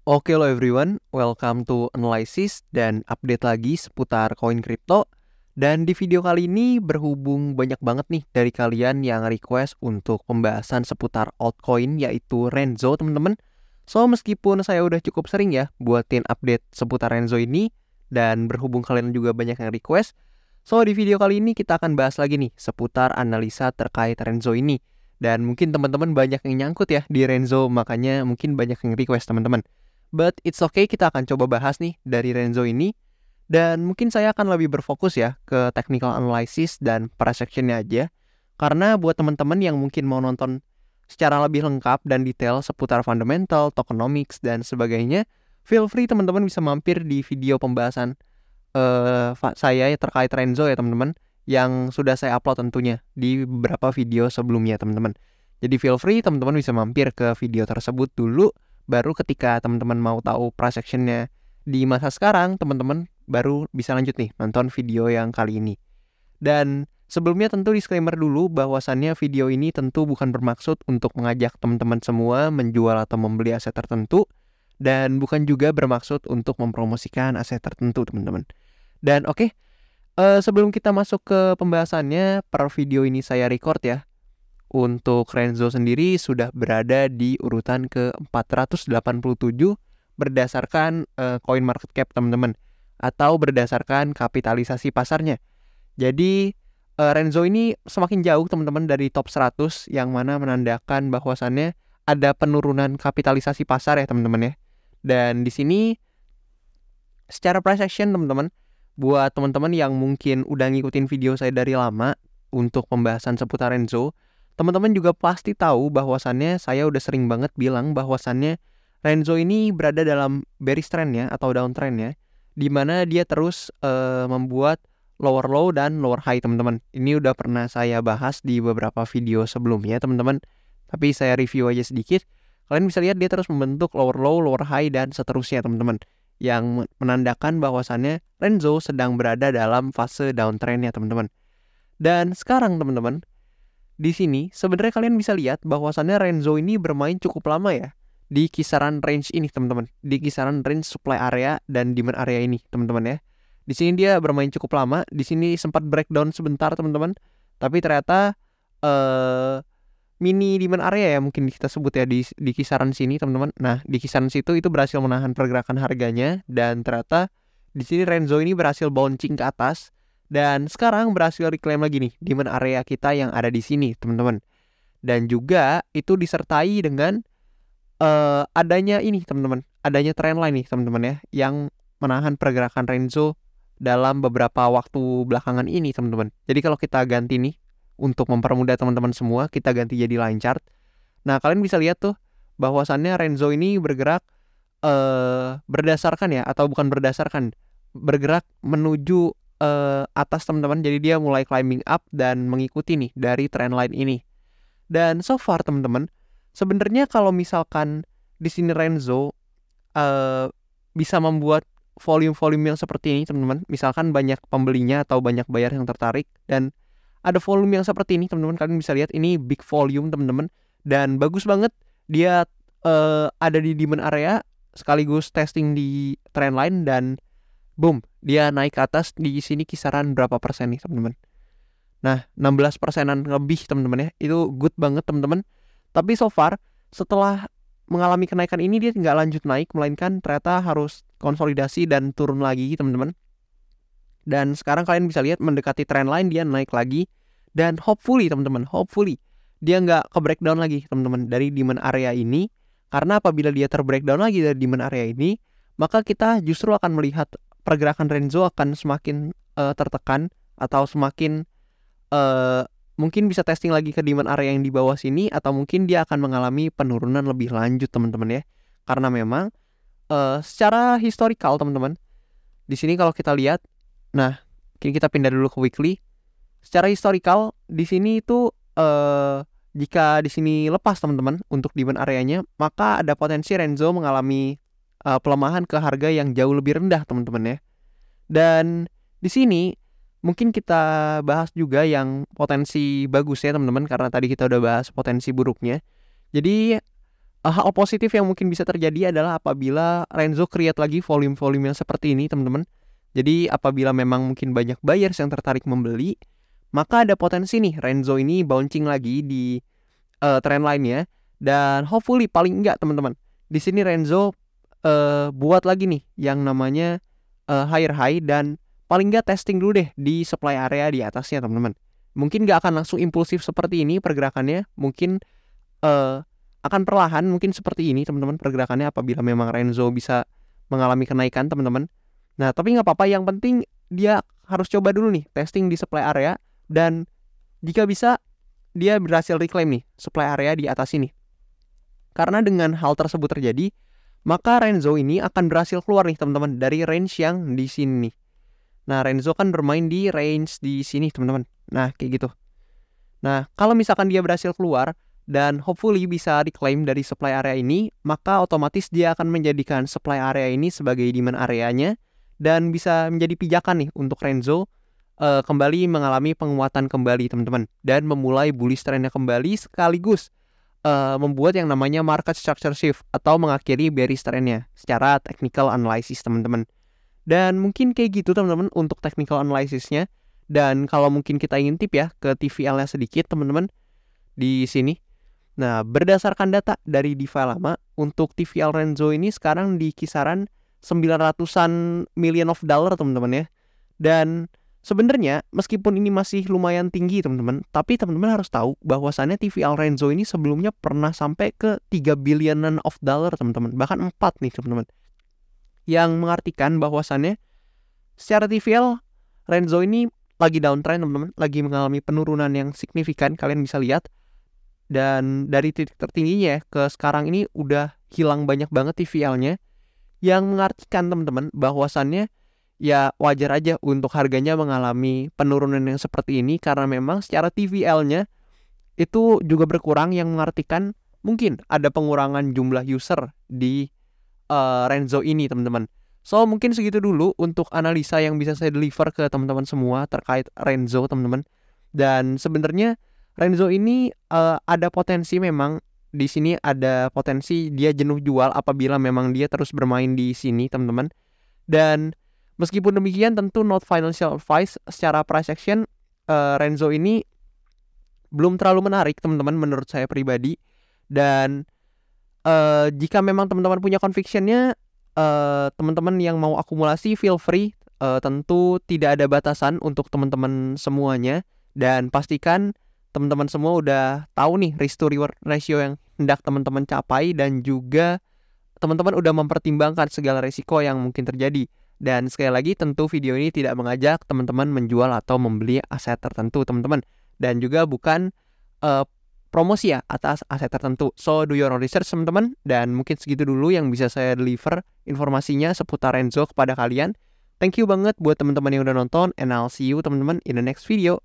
Oke lo everyone, welcome to Analysis dan update lagi seputar koin kripto. Dan di video kali ini berhubung banyak banget nih dari kalian yang request untuk pembahasan seputar altcoin yaitu Renzo teman-teman. So meskipun saya udah cukup sering ya buatin update seputar Renzo ini dan berhubung kalian juga banyak yang request, so di video kali ini kita akan bahas lagi nih seputar analisa terkait Renzo ini. Dan mungkin teman-teman banyak yang nyangkut ya di Renzo, makanya mungkin banyak yang request teman-teman. But it's okay, kita akan coba bahas nih dari Renzo ini. Dan mungkin saya akan lebih berfokus ya ke technical analysis dan price actionnya aja. Karena buat teman-teman yang mungkin mau nonton secara lebih lengkap dan detail seputar fundamental, tokenomics, dan sebagainya, feel free teman-teman bisa mampir di video pembahasan saya terkait Renzo ya teman-teman, yang sudah saya upload tentunya di beberapa video sebelumnya teman-teman. Jadi feel free teman-teman bisa mampir ke video tersebut dulu. Baru ketika teman-teman mau tahu price actionnya di masa sekarang, teman-teman baru bisa lanjut nih nonton video yang kali ini. Dan sebelumnya tentu disclaimer dulu bahwasannya video ini tentu bukan bermaksud untuk mengajak teman-teman semua menjual atau membeli aset tertentu, dan bukan juga bermaksud untuk mempromosikan aset tertentu teman-teman. Dan oke, sebelum kita masuk ke pembahasannya, per video ini saya record ya. Untuk Renzo sendiri sudah berada di urutan ke-487 berdasarkan coin market cap teman-teman, atau berdasarkan kapitalisasi pasarnya. Jadi Renzo ini semakin jauh teman-teman dari top 100, yang mana menandakan bahwasannya ada penurunan kapitalisasi pasar ya teman-teman ya. Dan di sini secara price action teman-teman, buat teman-teman yang mungkin udah ngikutin video saya dari lama untuk pembahasan seputar Renzo, teman-teman juga pasti tahu bahwasannya saya udah sering banget bilang bahwasannya Renzo ini berada dalam bearish trend ya, atau downtrend ya, di mana dia terus membuat lower low dan lower high teman-teman. Ini udah pernah saya bahas di beberapa video sebelumnya teman-teman, tapi saya review aja sedikit. Kalian bisa lihat dia terus membentuk lower low, lower high, dan seterusnya teman-teman, yang menandakan bahwasannya Renzo sedang berada dalam fase downtrend ya teman-teman. Dan sekarang teman-teman, di sini sebenarnya kalian bisa lihat bahwasannya Renzo ini bermain cukup lama ya di kisaran range ini teman-teman, di kisaran range supply area dan demand area ini teman-teman ya. Di sini dia bermain cukup lama, di sini sempat breakdown sebentar teman-teman, tapi ternyata mini demand area ya mungkin kita sebut ya di kisaran sini teman-teman. Nah di kisaran situ itu berhasil menahan pergerakan harganya, dan ternyata di sini Renzo ini berhasil bouncing ke atas. Dan sekarang berhasil reclaim lagi nih demand area kita yang ada di sini teman-teman. Dan juga itu disertai dengan adanya ini teman-teman, adanya trendline nih teman-teman ya, yang menahan pergerakan Renzo dalam beberapa waktu belakangan ini teman-teman. Jadi kalau kita ganti nih, untuk mempermudah teman-teman semua, kita ganti jadi line chart. Nah kalian bisa lihat tuh bahwasannya Renzo ini bergerak berdasarkan ya, atau bukan berdasarkan, bergerak menuju atas teman-teman. Jadi dia mulai climbing up dan mengikuti nih dari trendline ini. Dan so far teman-teman, sebenarnya kalau misalkan di sini Renzo bisa membuat volume-volume yang seperti ini teman-teman, misalkan banyak pembelinya atau banyak bayar yang tertarik dan ada volume yang seperti ini teman-teman, kalian bisa lihat ini big volume teman-teman, dan bagus banget dia ada di demand area sekaligus testing di trendline, dan boom, dia naik ke atas di sini kisaran berapa persen nih teman-teman. Nah 16%-an lebih teman-teman ya, itu good banget teman-teman. Tapi so far setelah mengalami kenaikan ini dia nggak lanjut naik, melainkan ternyata harus konsolidasi dan turun lagi teman-teman. Dan sekarang kalian bisa lihat mendekati trendline, dia naik lagi, dan hopefully teman-teman, hopefully dia nggak ke breakdown lagi teman-teman dari demand area ini. Karena apabila dia terbreakdown lagi dari demand area ini, maka kita justru akan melihat pergerakan Renzo akan semakin tertekan, atau semakin mungkin bisa testing lagi ke demand area yang di bawah sini, atau mungkin dia akan mengalami penurunan lebih lanjut teman-teman ya. Karena memang secara historical teman-teman, di sini kalau kita lihat, nah kita pindah dulu ke weekly. Secara historical di sini itu jika di sini lepas teman-teman untuk demand areanya, maka ada potensi Renzo mengalami pelemahan ke harga yang jauh lebih rendah teman-teman ya. Dan di sini mungkin kita bahas juga yang potensi bagus ya teman-teman, karena tadi kita udah bahas potensi buruknya. Jadi Hal positif yang mungkin bisa terjadi adalah apabila Renzo create lagi volume-volume yang seperti ini, teman-teman. Jadi apabila memang mungkin banyak buyers yang tertarik membeli, maka ada potensi nih Renzo ini bouncing lagi di trend line-nya, dan hopefully paling enggak teman-teman, di sini Renzo buat lagi nih yang namanya higher high, dan paling enggak testing dulu deh di supply area di atasnya, teman-teman. Mungkin nggak akan langsung impulsif seperti ini pergerakannya, mungkin akan perlahan, mungkin seperti ini teman-teman pergerakannya apabila memang Renzo bisa mengalami kenaikan, teman-teman. Nah, tapi nggak apa-apa, yang penting dia harus coba dulu nih testing di supply area, dan jika bisa dia berhasil reclaim nih supply area di atas ini. Karena dengan hal tersebut terjadi, maka Renzo ini akan berhasil keluar nih teman-teman dari range yang di sini nih. Nah, Renzo kan bermain di range di sini teman-teman. Nah, kayak gitu. Nah, kalau misalkan dia berhasil keluar dan hopefully bisa reclaim dari supply area ini, maka otomatis dia akan menjadikan supply area ini sebagai demand areanya, dan bisa menjadi pijakan nih untuk Renzo kembali mengalami penguatan kembali, teman-teman, dan memulai bullish trendnya kembali, sekaligus membuat yang namanya market structure shift atau mengakhiri bearish trendnya secara technical analysis, teman-teman. Dan mungkin kayak gitu teman-teman untuk technical analysisnya. Dan kalau mungkin kita ingin tip ya ke TVL-nya sedikit, teman-teman, di sini. Nah, berdasarkan data dari DeFi lama, untuk TVL Renzo ini sekarang di kisaran 900-an million of dollar, teman-teman ya. Dan sebenarnya meskipun ini masih lumayan tinggi, teman-teman, tapi teman-teman harus tahu bahwasannya TVL Renzo ini sebelumnya pernah sampai ke 3 billionan of dollar, teman-teman. Bahkan 4 nih, teman-teman. Yang mengartikan bahwasannya secara TVL Renzo ini lagi downtrend, teman-teman, lagi mengalami penurunan yang signifikan, kalian bisa lihat. Dan dari titik tertingginya ke sekarang ini udah hilang banyak banget TVL-nya, yang mengartikan teman-teman bahwasannya ya wajar aja untuk harganya mengalami penurunan yang seperti ini, karena memang secara TVL-nya itu juga berkurang, yang mengartikan mungkin ada pengurangan jumlah user di Renzo ini, teman-teman. So mungkin segitu dulu untuk analisa yang bisa saya deliver ke teman-teman semua terkait Renzo, teman-teman. Dan sebenarnya Renzo ini ada potensi, memang di sini ada potensi dia jenuh jual apabila memang dia terus bermain di sini, teman-teman. Dan meskipun demikian tentu not financial advice, secara price action Renzo ini belum terlalu menarik, teman-teman, menurut saya pribadi. Dan jika memang teman-teman punya convictionnya, teman-teman yang mau akumulasi feel free, tentu tidak ada batasan untuk teman-teman semuanya. Dan pastikan teman-teman semua udah tahu nih risk to reward ratio yang hendak teman-teman capai, dan juga teman-teman udah mempertimbangkan segala risiko yang mungkin terjadi. Dan sekali lagi, tentu video ini tidak mengajak teman-teman menjual atau membeli aset tertentu, teman-teman, dan juga bukan promosi ya atas aset tertentu. So do your own research, teman-teman. Dan mungkin segitu dulu yang bisa saya deliver informasinya seputar Renzo kepada kalian. Thank you banget buat teman-teman yang udah nonton, and I'll see you teman-teman in the next video.